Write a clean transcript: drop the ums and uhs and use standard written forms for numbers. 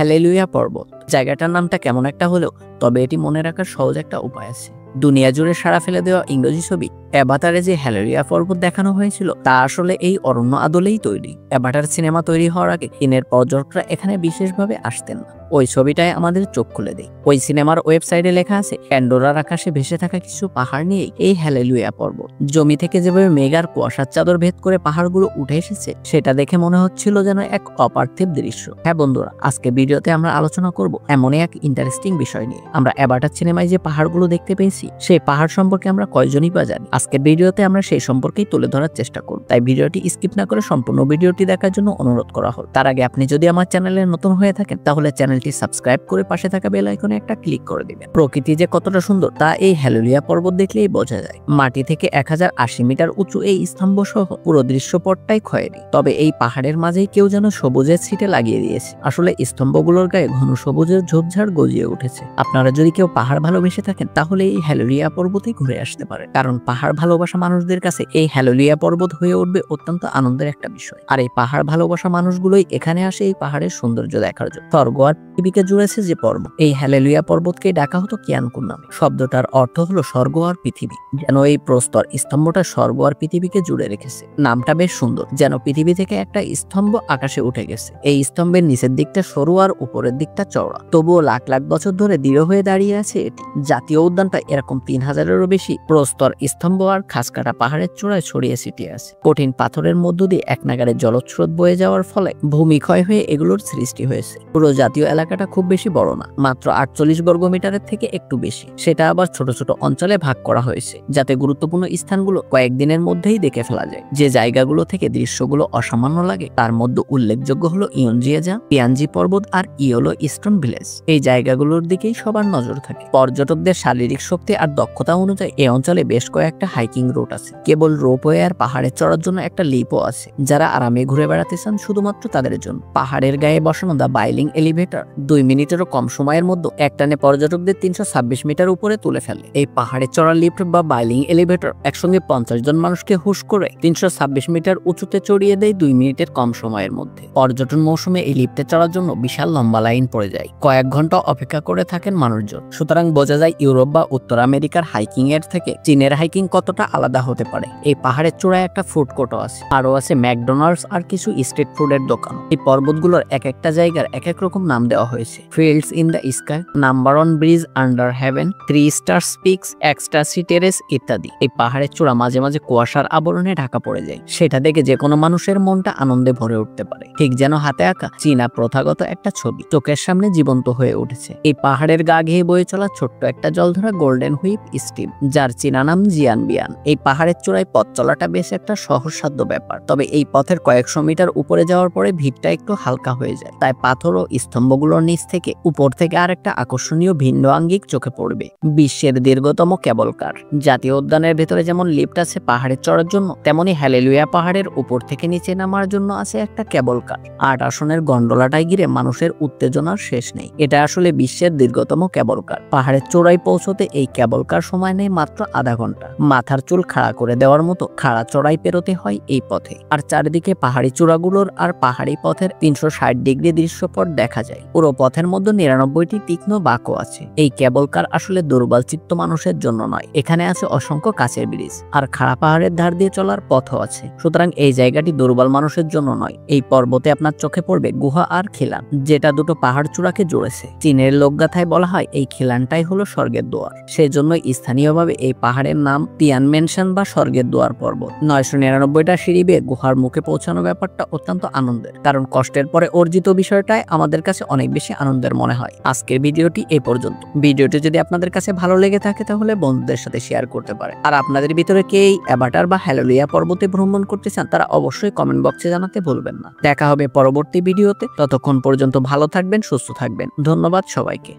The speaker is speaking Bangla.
হ্যালেলুয়া পর্বত। জায়গাটার নামটা কেমন একটা হলেও তবে এটি মনে রাখার সহজ একটা উপায় আছে। দুনিয়া জুড়ে সাড়া ফেলে দেওয়া ইংরেজি ছবি অ্যাভাটারে যে হ্যালেলুয়া পর্বত দেখানো হয়েছিল তা আসলে এই অরণ্য আদলেই তৈরি। অ্যাভাটার সিনেমা তৈরি হওয়ার আগে চীনের পর্যটকরা এখানে বিশেষভাবে আসতেন না। ওই ছবিটায় আমাদের চোখ খুলে দেয়। ওই সিনেমার ওয়েবসাইটে লেখা আছে প্যান্ডোরার আকাশে ভেসে থাকা কিছু পাহাড় নিয়েই এই হ্যালেলুয়া পর্বত। জমি থেকে যেভাবে মেঘ আর কুয়াশার চাদর ভেদ করে পাহাড়গুলো উঠে এসেছে সেটা দেখে মনে হচ্ছিল যেন এক অপার্থিব দৃশ্য। হ্যাঁ বন্ধুরা, আজকে ভিডিওতে আমরা আলোচনা করব এমনই এক ইন্টারেস্টিং বিষয় নিয়ে। আমরা অ্যাভাটার সিনেমায় যে পাহাড়গুলো দেখতে পেয়েছি সেই পাহাড় সম্পর্কে আমরা কয়জনই বা জানি। আজকের ভিডিওতে আমরা সেই সম্পর্কেই তুলে ধরার চেষ্টা করব, তাই ভিডিওটি স্কিপ না করে সম্পূর্ণ ভিডিওটি দেখার জন্য অনুরোধ করা হল। তার আগে আপনি যদি আমার চ্যানেলে নতুন হয়ে থাকেন তাহলে চ্যানেলটি সাবস্ক্রাইব করে পাশে থাকা বেল আইকনে একটা ক্লিক করে দিবেন। প্রকৃতি যে কতটা সুন্দর তা এই হ্যালেলুয়া পর্বত দেখলেই বোঝা যায়। মাটি থেকে 1080 মিটার উঁচু এই স্তম্ভ সহ পুরো দৃশ্যপটটাই খয়েরি, তবে এই পাহাড়ের মাঝেই কেউ যেন সবুজের ছিটে লাগিয়ে দিয়েছে। আসলে স্তম্ভগুলোর গায়ে ঘন সবুজের ঝোপঝাড় গজিয়ে উঠেছে। আপনারা যদি কেউ পাহাড় ভালোবেসে থাকেন তাহলে এই হ্যালেলুয়া পর্বতে ঘুরে আসতে পারে, কারণ পাহাড় ভালোবাসা মানুষদের কাছে এই হ্যালেলুয়া পর্বত হয়ে উঠবে অত্যন্ত আনন্দের একটা বিষয়। আর এই পাহাড় ভালোবাসা মানুষগুলোই এখানে আসে এই পাহাড়ের সৌন্দর্য দেখার জন্য। স্বর্গ আর পৃথিবীকে জুড়েছে যে পর্বত, এই হ্যালেলুয়া পর্বতকে ডাকা হতো কিয়ানকুন নামে। শব্দটার অর্থ হলো স্বর্গ আর পৃথিবী, যেন এই প্রস্তর স্তম্ভটা স্বর্গ আর পৃথিবীকে জুড়ে রেখেছে। নামটা বেশ সুন্দর, যেন পৃথিবী থেকে একটা স্তম্ভ আকাশে উঠে গেছে। এই স্তম্ভের নিচের দিকটা সরু আর উপরের দিকটা চওড়া, তবুও লাখ লাখ বছর ধরে দৃঢ় হয়ে দাঁড়িয়ে আছে এটি। জাতীয় উদ্যানটা এরকম 3000-এরও বেশি প্রস্তর স্তম্ভ আর খাসকাটা পাহাড়ের চূড়ায় ছড়িয়ে ছিটিয়ে আছে। কঠিন পাথরের মধ্য দিয়ে এক নাগাড়ে জলস্রোত বয়ে যাওয়ার ফলে ভূমি ক্ষয় হয়ে এগুলোর সৃষ্টি হয়েছে। পুরো জাতীয় এলাকাটা খুব বেশি বড় না, মাত্র 48 বর্গমিটারের থেকে একটু বেশি। সেটা আবার ছোট ছোট অঞ্চলে ভাগ করা হয়েছে, যাতে গুরুত্বপূর্ণ স্থানগুলো কয়েকদিনের মধ্যেই দেখে ফেলা যায়। যে জায়গাগুলো থেকে দৃশ্যগুলো অসামান্য লাগে তার মধ্যে উল্লেখযোগ্য হলো ইয়নজিয়াজা, পিয়ানজি পর্বত আর ইয়োলো স্টোন ভিলেজ। এই জায়গাগুলোর দিকেই সবার নজর থাকে। পর্যটকদের শারীরিক শক্তি আর দক্ষতা অনুযায়ী এই অঞ্চলে বেশ কয়েকটা হাইকিং রুট আছে। কেবল রোপওয়ে আর পাহাড়ে চড়ার জন্য একটা লিপও আছে, যারা আরামে ঘুরে বেড়াতে চান শুধুমাত্র তাদের জন্য। পাহাড়ের গায়ে বসানো দা বাইলিং এলিভেটর 2 মিনিটেরও কম সময়ের মধ্যে একটানে পর্যটকদের 326 মিটার উপরে তুলে ফেলে। এই পাহাড়ে চড়ার লিফট বা বাইলিং এলিভেটর একসঙ্গে 50 জন মানুষকে হুশ করে 326 মিটার উঁচুতে চড়িয়ে দেয় 2 মিনিটের কম সময়ের মধ্যে। পর্যটন মৌসুমে এই লিফটে চড়ার জন্য বিশাল লম্বা লাইন পড়ে যায়, কয়েক ঘন্টা অপেক্ষা করে থাকেন মানুষজন। সুতরাং বোঝা যায় ইউরোপ বা উত্তর আমেরিকার হাইকিং এর থেকে চীনের হাইকিং কতটা আলাদা হতে পারে। এই পাহাড়ের চূড়ায় একটা ফুড কোর্টও আছে, আরো আছে ম্যাকডোনাল্ডস আর কিছু স্ট্রিট ফুডের দোকান। এই পর্বতগুলোর এক একটা জায়গার এক এক রকম নাম দেওয়া হয়েছে। Fields in the sky, number 1 bridge under heaven, 3 stars peaks, ecstasy terrace ইত্যাদি। এই পাহাড়ের চূড়া মাঝে মাঝে কুয়াশার আবরণে ঢাকা পড়ে যায়, সেটা দেখে যে কোনো মানুষের মনটা আনন্দে ভরে উঠতে পারে, ঠিক যেন হাতে আঁকা চীনা প্রথাগত একটা ছবি চোখের সামনে জীবন্ত হয়ে উঠেছে। এই পাহাড়ের গা ঘেয়ে বয়ে চলা ছোট্ট একটা জলধরা গোল্ডেন হুইপ স্টিম, যার চীনা নাম জিয়ানবিয়ান। এই পাহাড়ের চূড়ায় পথ চলাটা বেশ একটা সহজসাধ্য ব্যাপার, তবে এই পথের কয়েকশো মিটার উপরে যাওয়ার পরে ভিড়টা একটু হালকা হয়ে যায়। তাই পাথর ও স্তম্ভগুলোর নিচ থেকে উপর থেকে আরেকটা আকর্ষণীয় ভিন্ন আঙ্গিক চোখে পড়বে। বিশ্বের দীর্ঘতম কেবল কার। জাতীয় উদ্যানের ভেতরে যেমন লিফট আছে পাহাড়ে চড়ার জন্য, তেমনি হ্যালেলুয়া পাহাড়ের উপর থেকে নিচে নামার জন্য আছে একটা কেবল কার। 8 আসনের গন্ডোলাটায় ঘিরে মানুষের উত্তেজনার শেষ নেই। এটা আসলে বিশ্বের দীর্ঘতম কেবল কার। পাহাড়ের চূড়ায় পৌঁছতে এই কেবল কার সময় নেই মাত্র আধা ঘন্টা। মাথার চুল খাড়া করে দেওয়ার মতো খাড়া চড়াই পেরোতে হয় এই পথে। আর চারিদিকে পাহাড়ি চূড়াগুলোর আর পাহাড়ি পথের 360 ডিগ্রি দৃশ্যপট দেখা যায়। পুরো পথের মধ্যে 99টি তীক্ষ্ণ বাঁকও আছে। এই কেবল কার আসলে দুর্বল চিত্ত মানুষের জন্য নয়, এখানে আছে অসংখ্য কাঁচের ব্রিজ আর খাড়া পাহাড়ের ধার দিয়ে চলার পথও আছে। সুতরাং এই জায়গাটি দুর্বল মানুষের জন্য নয়। এই পর্বতে আপনার চোখে পড়বে গুহা আর খিলান, যেটা দুটো পাহাড় চূড়াকে জুড়েছে। চীনের লোকগাথায় বলা হয় এই খিলানটাই হলো স্বর্গের দুয়ার, সেজন্য স্থানীয়ভাবে এই পাহাড়ের নাম তিয়ানমেনশন বা স্বর্গের দুয়ার পর্বত। 999টা সিঁড়ি বেয়ে গুহার মুখে পৌঁছানো ব্যাপারটা অত্যন্ত আনন্দের, কারণ কষ্টের পরে অর্জিত বিষয়টাই আমাদের কাছে অনেক বেশি আনন্দের মনে হয়। আজকের ভিডিওটি এই পর্যন্ত। ভিডিওটি যদি আপনাদের কাছে ভালো লেগে থাকে তাহলে বন্ধুদের সাথে শেয়ার করতে পারে। আর আপনাদের ভিতরে কে এই অ্যাভাটার বা হ্যালেলুয়া পর্বতে ভ্রমণ করতে চান তারা অবশ্যই কমেন্ট বক্সে জানাতে ভুলবেন না। দেখা হবে পরবর্তী ভিডিওতে, ততক্ষণ পর্যন্ত ভালো থাকবেন, সুস্থ থাকবেন। ধন্যবাদ সবাইকে।